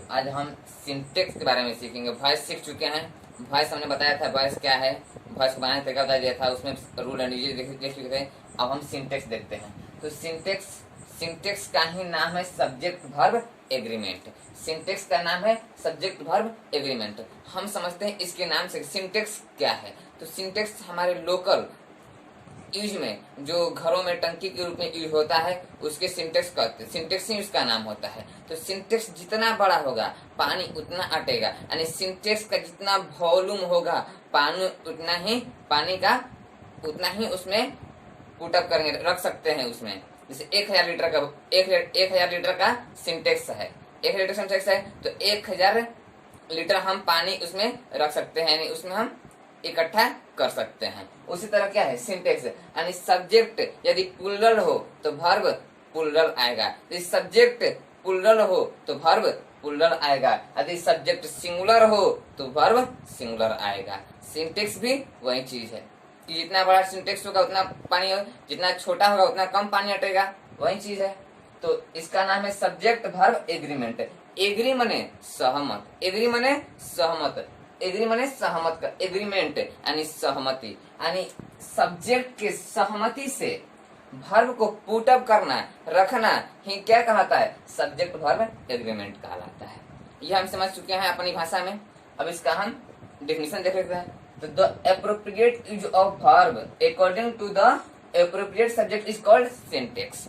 आज हम सिंटेक्स के बारे में सीखेंगे। वॉइस सीख चुके हैं। वॉइस हमने बताया था वॉइस क्या है, वॉइस को बनाने का तरीका बता दिया था, उसमें रूल एंड यूजेस देख चुके थे। अब हम सिंटेक्स देखते हैं। तो सिंटेक्स का ही नाम है सब्जेक्ट वर्ब एग्रीमेंट। सिंटेक्स का नाम है सब्जेक्ट वर्ब एग्रीमेंट। हम समझते हैं इसके नाम से सिंटेक्स क्या है। तो सिंटेक्स हमारे लोकल यूज में, जो घरों में टंकी के रूप में यूज होता है, उसके सिंटेक्स कहते हैं। सिंटेक्स ही उसका नाम होता है। तो सिंटेक्स जितना बड़ा होगा पानी उतना अटेगा, यानी सिंटेक्स का जितना वॉल्यूम होगा पानी का उतना ही उसमें पुटअप करेंगे, रख सकते हैं उसमें। जैसे 1000 लीटर का 1000 लीटर का सिंटेक्स है, 1000 लीटर सिंटेक्स है, तो 1000 लीटर हम पानी उसमें रख सकते हैं, यानी उसमें हम इकट्ठा कर सकते हैं। उसी तरह क्या है सिंटेक्स, यानी सब्जेक्ट यदि प्लूरल हो तो वर्ब प्लूरल आएगा, यदि सब्जेक्ट प्लूरल हो तो वर्ब प्लूरल आएगा, यदि सब्जेक्ट सिंगुलर हो तो वर्ब सिंगुलर आएगा। सिंटेक्स भी वही चीज है कि जितना बड़ा सिंटेक्स होगा उतना पानी, जितना छोटा होगा उतना कम पानी हटेगा, वही चीज है। तो इसका नाम है सब्जेक्ट वर्ब एग्रीमेंट। एग्री मने सहमत, एग्री मने सहमत, एग्री मने सहमत का, एग्रीमेंट यानी सहमति, यानी सब्जेक्ट के सहमति से वर्ब को पुटअप करना, रखना ही क्या कहलाता है, सब्जेक्ट वर्ब एग्रीमेंट कहलाता है। यह हम समझ चुके हैं अपनी भाषा में। अब इसका हम डेफिनेशन देख लेते हैं। तो the appropriate use of verb according to the appropriate subject is called syntax.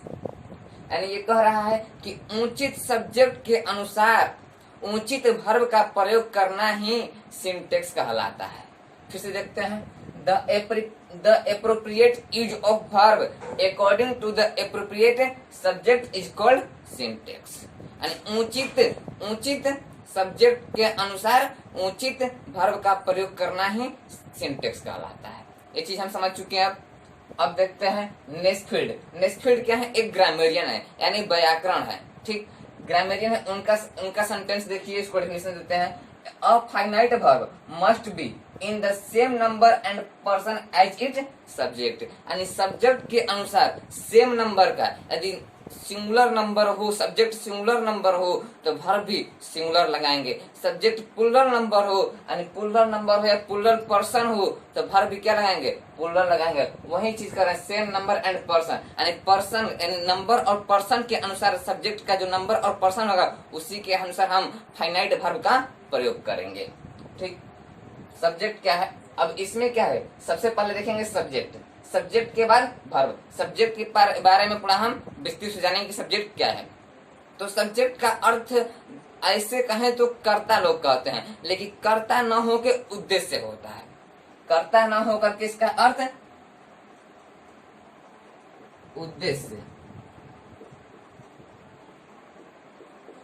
यानी ये कह रहा है कि उचित सब्जेक्ट के अनुसार उचित वर्ब का प्रयोग करना ही सिंटेक्स कहलाता है। फिर से देखते हैं। The appropriate use of verb according to the appropriate subject is called syntax. यानी उचित सब्जेक्ट के अनुसार उचित वर्ब का प्रयोग करना ही सिंटेक्स कहलाता है। ये चीज हम समझ चुके हैं। अब देखते हैं नेस्फील्ड। नेस्फील्ड क्या है, एक ग्रामेरियन है, यानी व्याकरण है। ठीक, ग्रामेरियन है। उनका सेंटेंस देखिए, इसको डेफिनेशन देते हैं। A finite verb must be in the same number and person as it subject. यानी सब्जेक्ट के अनुसार सेम नंबर का, यदि सिंगुलर नंबर हो, सब्जेक्ट सिंगुलर नंबर हो तो वर्ब भी सिंगुलर लगाएंगे। सब्जेक्ट प्लूरल नंबर हो, यानी प्लूरल नंबर हो या प्लूरल पर्सन हो तो वर्ब भी क्या लगाएंगे, प्लूरल लगाएंगे। वही चीज कर रहे हैं, सेम नंबर एंड पर्सन, यानी पर्सन यानी नंबर और पर्सन के अनुसार सब्जेक्ट का जो नंबर और पर्सन होगा उसी के अनुसार हम फाइनाइट वर्ब का प्रयोग करेंगे। ठीक, सब्जेक्ट क्या है, अब इसमें क्या है, सबसे पहले देखेंगे सब्जेक्ट, सब्जेक्ट के बाद वर्ब। सब्जेक्ट के बारे में पूरा हम विस्तृत से जानेंगे कि सब्जेक्ट क्या है। तो सब्जेक्ट का अर्थ ऐसे कहें तो कर्ता लोग कहते हैं, लेकिन कर्ता न हो के उद्देश्य होता है। कर्ता न होकर के इसका अर्थ उद्देश्य,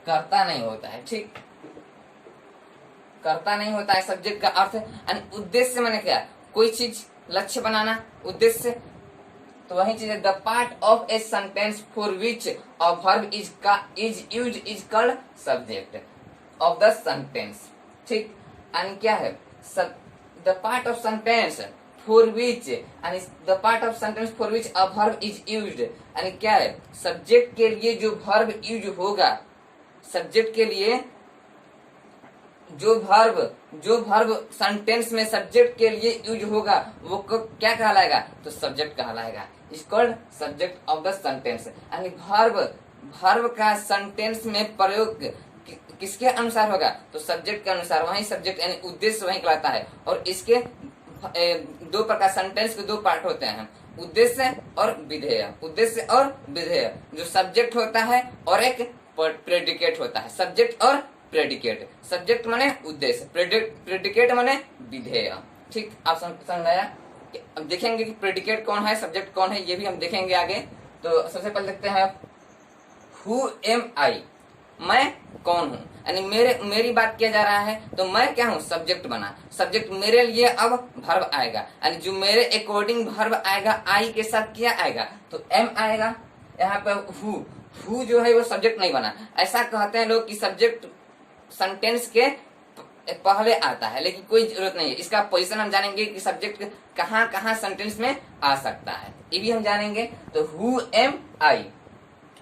कर्ता नहीं होता है। ठीक, कर्ता नहीं होता है सब्जेक्ट का अर्थ। उद्देश्य माने क्या, कोई चीज लक्ष्य बनाना, उद्देश्य। तो वही चीज है, the part of a sentence for which a verb is used is called subject of the sentence. ठीक, यानी क्या है, the part of sentence for which, यानी the part of sentence for which a verb is used, यानी क्या है, subject के लिए जो वर्ब यूज होगा, सब्जेक्ट के लिए जो वर्ब सेंटेंस में सब्जेक्ट के लिए यूज होगा वो क्या कहलाएगा, तो सब्जेक्ट कहलाएगा। Is called subject of the sentence. यानी वर्ब का सेंटेंस में प्रयोग किसके अनुसार होगा, तो सब्जेक्ट के अनुसार। वही सब्जेक्ट यानी उद्देश्य वही कहलाता है। और इसके दो प्रकार, सेंटेंस के दो पार्ट होते हैं, उद्देश्य और विधेय। उद्देश्य और विधेय, जो सब्जेक्ट होता है और एक प्रेडिकेट होता है। सब्जेक्ट और प्रेडिकेट, सब्जेक्ट माने उद्देश्य, प्रेडिकेट माने विधेय। ठीक, आप समझ आया। अब देखेंगे कि प्रेडिकेट कौन है, सब्जेक्ट कौन है, ये भी हम देखेंगे आगे। तो सबसे पहले देखते हैं हु एम आई, मैं कौन हूँ। यानी मेरी बात किया जा रहा है तो मैं क्या हूँ, सब्जेक्ट बना। सब्जेक्ट मेरे लिए अब वर्ब आएगा, यानी जो मेरे अकॉर्डिंग वर्ब आएगा, आई के साथ क्या आएगा, तो एम आएगा। यहाँ पे हु जो है वो सब्जेक्ट नहीं बना। ऐसा कहते हैं लोग कि सब्जेक्ट सेंटेंस के पहले आता है, लेकिन कोई जरूरत नहीं है। इसका पोजीशन हम जानेंगे कि सब्जेक्ट कहाँ कहाँ सेंटेंस में आ सकता है, ये भी हम जानेंगे। तो हु एम आई,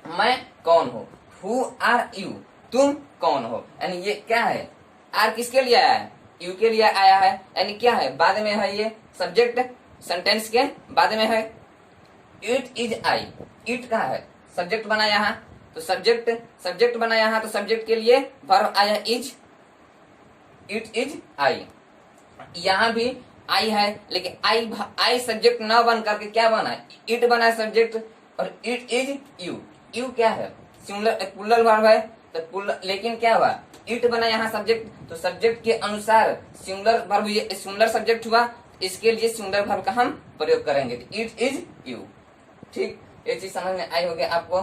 मैं कौन हूँ। हु आर यू, तुम कौन हो, यानी ये क्या है, आर किसके लिए आया है, यू के लिए आया है, यानी क्या है, बाद में है, ये सब्जेक्ट सेंटेंस के बाद में है। इट इज आई, इट का है, सब्जेक्ट बना यहाँ, तो सब्जेक्ट बना यहाँ, तो सब्जेक्ट के लिए वर्ब आया इज, इट इज आई। यहाँ भी आई है, लेकिन आई सब्जेक्ट न बन करके क्या बना, इट बना सब्जेक्ट, और इट इज यू, यू क्या है, सिंगुलर प्लूरल वर्ब है, तो लेकिन क्या हुआ, इट बना यहाँ सब्जेक्ट, तो सब्जेक्ट के अनुसार सिंगुलर वर्ब, ये सिंगुलर सब्जेक्ट हुआ, इसके लिए सिंगुलर वर्ब का हम प्रयोग करेंगे, इट इज यू। ठीक, ये चीज समझ में आई होगी आपको।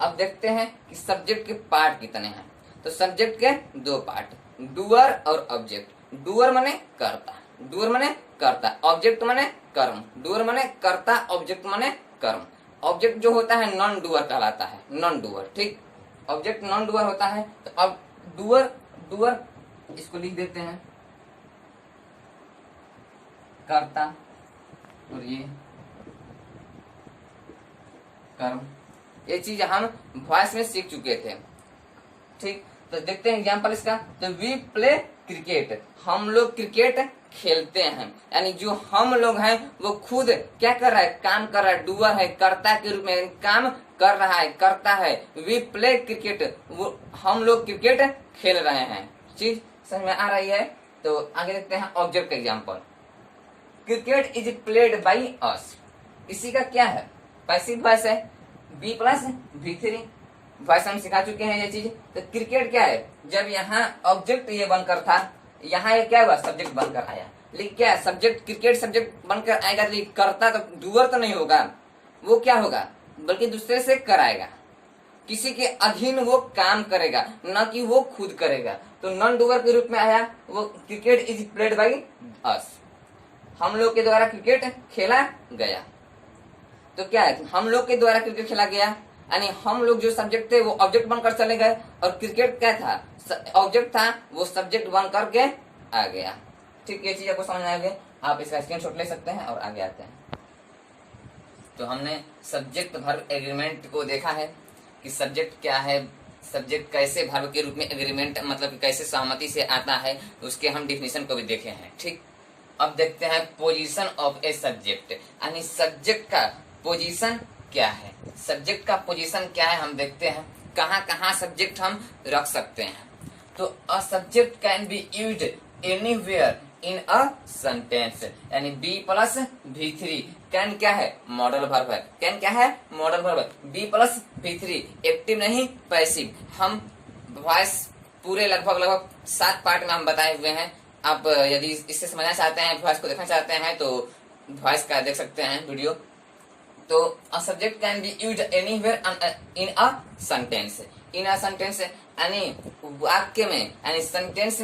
अब देखते हैं कि सब्जेक्ट के पार्ट कितने हैं। तो सब्जेक्ट के दो पार्ट, डूअर और ऑब्जेक्ट। डूअर माने करता, डूअर माने करता, ऑब्जेक्ट माने कर्म। डूअर माने करता, ऑब्जेक्ट माने कर्म। ऑब्जेक्ट जो होता है नॉन डूअर कहलाता है, नॉन डूअर। ठीक, ऑब्जेक्ट नॉन डूअर होता है। तो अब डूअर, डूअर इसको लिख देते हैं करता, और ये कर्म। ये चीज हम वॉइस में सीख चुके थे। ठीक, तो देखते हैं एग्जाम्पल इसका। तो वी प्ले क्रिकेट, हम लोग क्रिकेट खेलते हैं, यानी जो हम लोग हैं वो खुद क्या कर रहा है, काम कर रहा है, डूअर है, कर्ता के रूप में काम कर रहा है, करता है। वी प्ले क्रिकेट, वो हम लोग क्रिकेट खेल रहे हैं। चीज समझ में आ रही है। तो आगे देखते हैं object example. Cricket is played by us, इसी का क्या है, पैसिव वॉइस है, बी प्लस V3 वॉइस हम सिखा चुके हैं ये चीज। तो क्रिकेट क्या है, जब यहाँ ऑब्जेक्ट ये बनकर था, यहाँ ये क्या हुआ, सब्जेक्ट बनकर आया। लेकिन क्या सब्जेक्ट, क्रिकेट सब्जेक्ट बनकर आएगा, लेकिन करता तो डूअर तो नहीं होगा, वो क्या होगा, बल्कि दूसरे से कराएगा, किसी के अधीन वो काम करेगा, न कि वो खुद करेगा। तो नॉन डूअर के रूप में आया वो, cricket is played by us, हम लोग के द्वारा क्रिकेट खेला गया। तो क्या है, हम लोग के द्वारा क्रिकेट खेला गया, यानी हम लोग जो सब्जेक्ट थे वो ऑब्जेक्ट बनकर चले गए, और क्रिकेट क्या था, ऑब्जेक्ट था, वो सब्जेक्ट बन करके आ गया। ठीक, ये चीज आपको समझ में आ गई। आप इसका स्क्रीनशॉट ले सकते हैं और आगे आते हैं। तो हमने सब्जेक्ट वर्ब एग्रीमेंट को देखा है कि सब्जेक्ट क्या है, सब्जेक्ट कैसे वर्ब के रूप में एग्रीमेंट मतलब कैसे सहमति से आता है, उसके हम डिफिनेशन को भी देखे हैं। ठीक, अब देखते हैं पोजीशन ऑफ ए सब्जेक्ट, यानी सब्जेक्ट का पोजीशन क्या है। सब्जेक्ट का पोजीशन क्या है हम देखते हैं, कहाँ कहाँ सब्जेक्ट हम रख सकते हैं। तो a subject can be used anywhere in a sentence, यानी बी प्लस V3। कैन क्या है, मॉडल वर्ब है, कैन क्या है, मॉडल वर्ब है, बी प्लस V3, एक्टिव नहीं पैसिव। हम वॉइस पूरे लगभग 7 पार्ट में हम बताए हुए हैं। आप यदि इससे समझना चाहते हैं, वॉइस को देखना चाहते हैं, तो वॉइस का देख सकते हैं वीडियो। तो a subject can be used anywhere in a sentence, in a sentence यानी वाक्य में, यानी सेंटेंस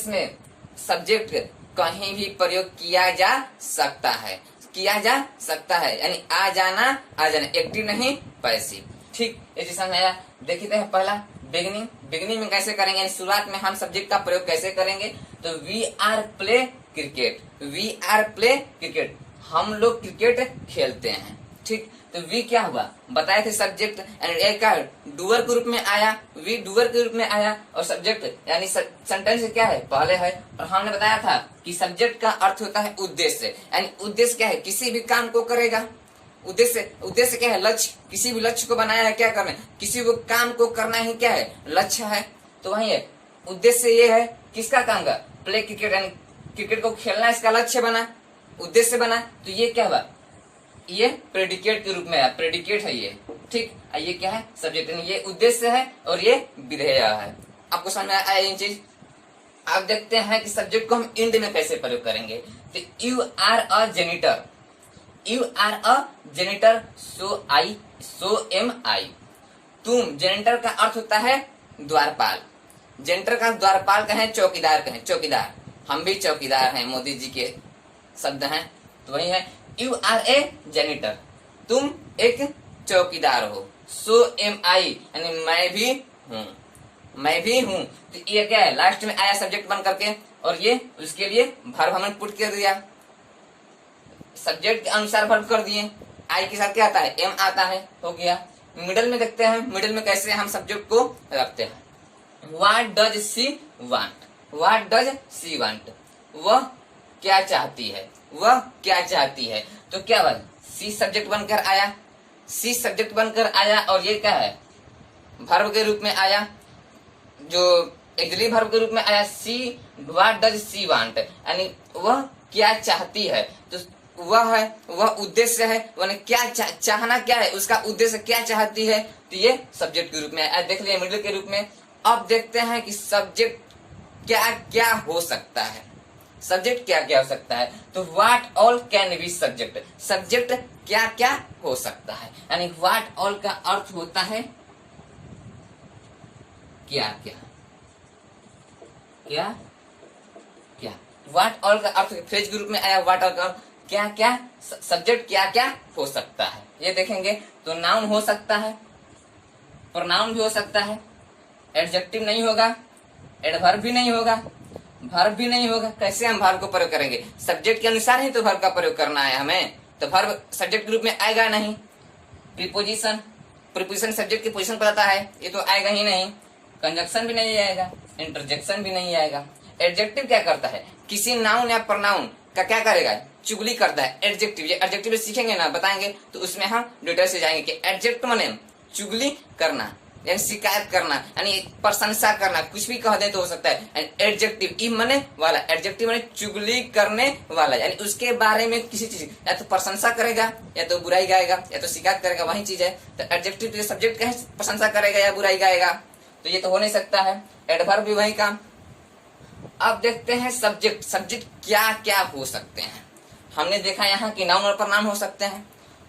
में सब्जेक्ट कहीं भी प्रयोग किया जा सकता है, किया जा सकता है, यानी आ जाना, एक्टिव नहीं पैसिव। ठीक, ये चीज समझ आया। देखते हैं पहला बिगनिंग। बिगनिंग में कैसे करेंगे, यानी शुरुआत में हम सब्जेक्ट का प्रयोग कैसे करेंगे। तो we are play cricket, we are play cricket, हम लोग क्रिकेट खेलते हैं। ठीक, तो वी क्या हुआ, बताए थे सब्जेक्ट, यानी का डूअर के रूप में आया, वी डूअर के रूप में आया, और सब्जेक्ट यानी सेंटेंस क्या है, पहले है। और हमने बताया था कि सब्जेक्ट का अर्थ होता है उद्देश्य, यानी उद्देश्य क्या है, किसी भी काम को करेगा। उद्देश्य क्या है, लक्ष्य, किसी भी लक्ष्य को बनाया है क्या करना है, किसी को काम को करना ही क्या है, लक्ष्य है। तो वही है, उद्देश्य ये है किसका काम का, प्ले क्रिकेट, यानी क्रिकेट को खेलना इसका लक्ष्य बना, उद्देश्य बना। तो ये क्या हुआ, ये प्रेडिकेट के रूप में है, प्रेडिकेट है ये। ठीक, ये क्या है, सब्जेक्ट, ये उद्देश्य है और ये विधेय है। आपको समझ में आया ये चीज। आप देखते हैं कि सब्जेक्ट को हम इंड में कैसे प्रयोग करेंगे। तो you are a janitor, you are a janitor, so am I. तुम, जेनिटर का अर्थ होता है द्वारपाल, जेनिटर का द्वारपाल कहें, चौकीदार कहें, चौकीदार, हम भी चौकीदार हैं, मोदी जी के शब्द हैं। तो वही है, यू आर ए जेनिटर, तुम एक चौकीदार हो। सो एम आई, यानी मैं भी हूँ, मैं भी हूँ। तो ये क्या है, लास्ट में आया सब्जेक्ट बन करके, और ये उसके लिए वर्ब हमने पुट कर दिया, सब्जेक्ट के अनुसार वर्ब कर दिए। आई के साथ क्या आता है, एम आता है, हो गया। मिडल में देखते हैं, मिडल में कैसे हम सब्जेक्ट को रखते हैं। What does she want, what does she want, वह क्या चाहती है, वह क्या चाहती है। तो क्या बात, सी सब्जेक्ट बनकर आया, सी सब्जेक्ट बनकर आया और ये क्या है, वर्ब के रूप में आया, जो एक्सिलरी वर्ब के रूप में आया। सी, व्हाट डज सी वांट, यानी वह क्या चाहती है। तो वह है, वह उद्देश्य है, वह क्या चाहना क्या है, उसका उद्देश्य क्या चाहती है। तो ये सब्जेक्ट के रूप में आया, देख लिया मिडिल के रूप में। अब देखते हैं कि सब्जेक्ट क्या क्या हो सकता है, सब्जेक्ट क्या क्या हो सकता है। तो what all can be subject, subject क्या क्या हो सकता है, यानी व्हाट ऑल का अर्थ होता है क्या क्या, क्या क्या। व्हाट ऑल का अर्थ फ्रेज के रूप में आया, व्हाट ऑल का अर्थ क्या क्या, सब्जेक्ट क्या क्या हो सकता है। ये देखेंगे तो नाउन हो सकता है, प्रोनाउन भी हो सकता है, एडजेक्टिव नहीं होगा, एडवर्ब भी नहीं होगा, वर्ब भी नहीं होगा। कैसे हम वर्ब को प्रयोग करेंगे, सब्जेक्ट के अनुसार ही तो वर्ब का प्रयोग करना है हमें, तो वर्ब सब्जेक्ट के रूप में आएगा नहीं। प्रीपोजिशन, प्रीपोजिशन सब्जेक्ट की पोजीशन बताता है, ये तो आएगा ही नहीं। कंजक्शन भी नहीं आएगा, इंटरजेक्शन भी नहीं आएगा। एडजेक्टिव क्या करता है, किसी नाउन या प्रोनाउन का क्या करेगा, चुगली करता है। एडजेक्टिव, ये एडजेक्टिव सीखेंगे ना, बताएंगे तो उसमें हम डिटेल से जाएंगे कि एडजेक्टिव माने चुगली करना, यानी शिकायत करना, यानी प्रशंसा करना, कुछ भी कह दे तो हो सकता है। एडजेक्टिव ई माने वाला, एडजेक्टिव माने चुगली करने वाला, यानी उसके बारे में किसी चीज या तो प्रशंसा करेगा या तो बुराई गाएगा या तो शिकायत करेगा, वही चीज है। तो एडजेक्टिव तो सब्जेक्ट का है, प्रशंसा करेगा या बुराई गाएगा, तो ये तो हो नहीं सकता है। एडवर्ब भी वही काम। अब देखते हैं सब्जेक्ट, सब्जेक्ट क्या क्या हो सकते हैं। हमने देखा यहाँ कि नाउन और प्रोनाउन हो सकते हैं,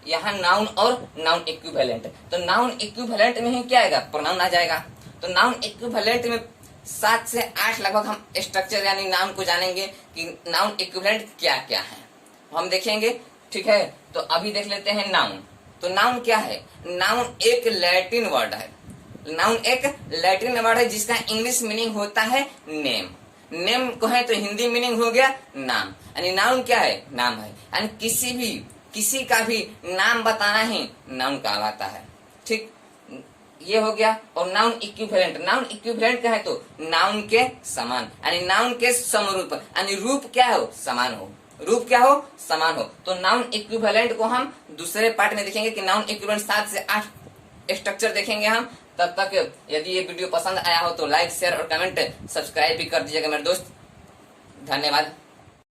यहाँ नाउन और नाउन इक्विवेलेंट। तो नाउन इक्विवेलेंट में ही क्या आएगा, प्रोनाउन आ जाएगा। तो नाउन इक्विवेलेंट में 7 से 8 लगभग हम स्ट्रक्चर यानी नाउन को जानेंगे कि नाउन इक्विवेलेंट क्या क्या है, हम देखेंगे, ठीक है। तो अभी देख लेते हैं नाउन। तो नाउन क्या है, नाउन एक लैटिन वर्ड है, नाउन एक लैटिन वर्ड है जिसका इंग्लिश मीनिंग होता है नेम। नेम कहें तो हिंदी मीनिंग हो गया नाम, यानी नाउन क्या है, नाम है, यानी किसी का भी नाम बताना ही नाउन कहलाता है, ठीक, ये हो गया। और नाउन इक्विवेलेंट, नाउन इक्विवेलेंट क्या है तो नाउन के समान, यानी नाउन के समरूप, यानी रूप क्या हो, समान हो, रूप क्या हो, समान हो। तो नाउन इक्विवेलेंट को हम दूसरे पार्ट में देखेंगे कि नाउन इक्विवेलेंट 7 से 8 स्ट्रक्चर देखेंगे हम। तब तक यदि ये वीडियो पसंद आया हो तो लाइक, शेयर और कमेंट, सब्सक्राइब भी कर दीजिएगा मेरे दोस्त। धन्यवाद।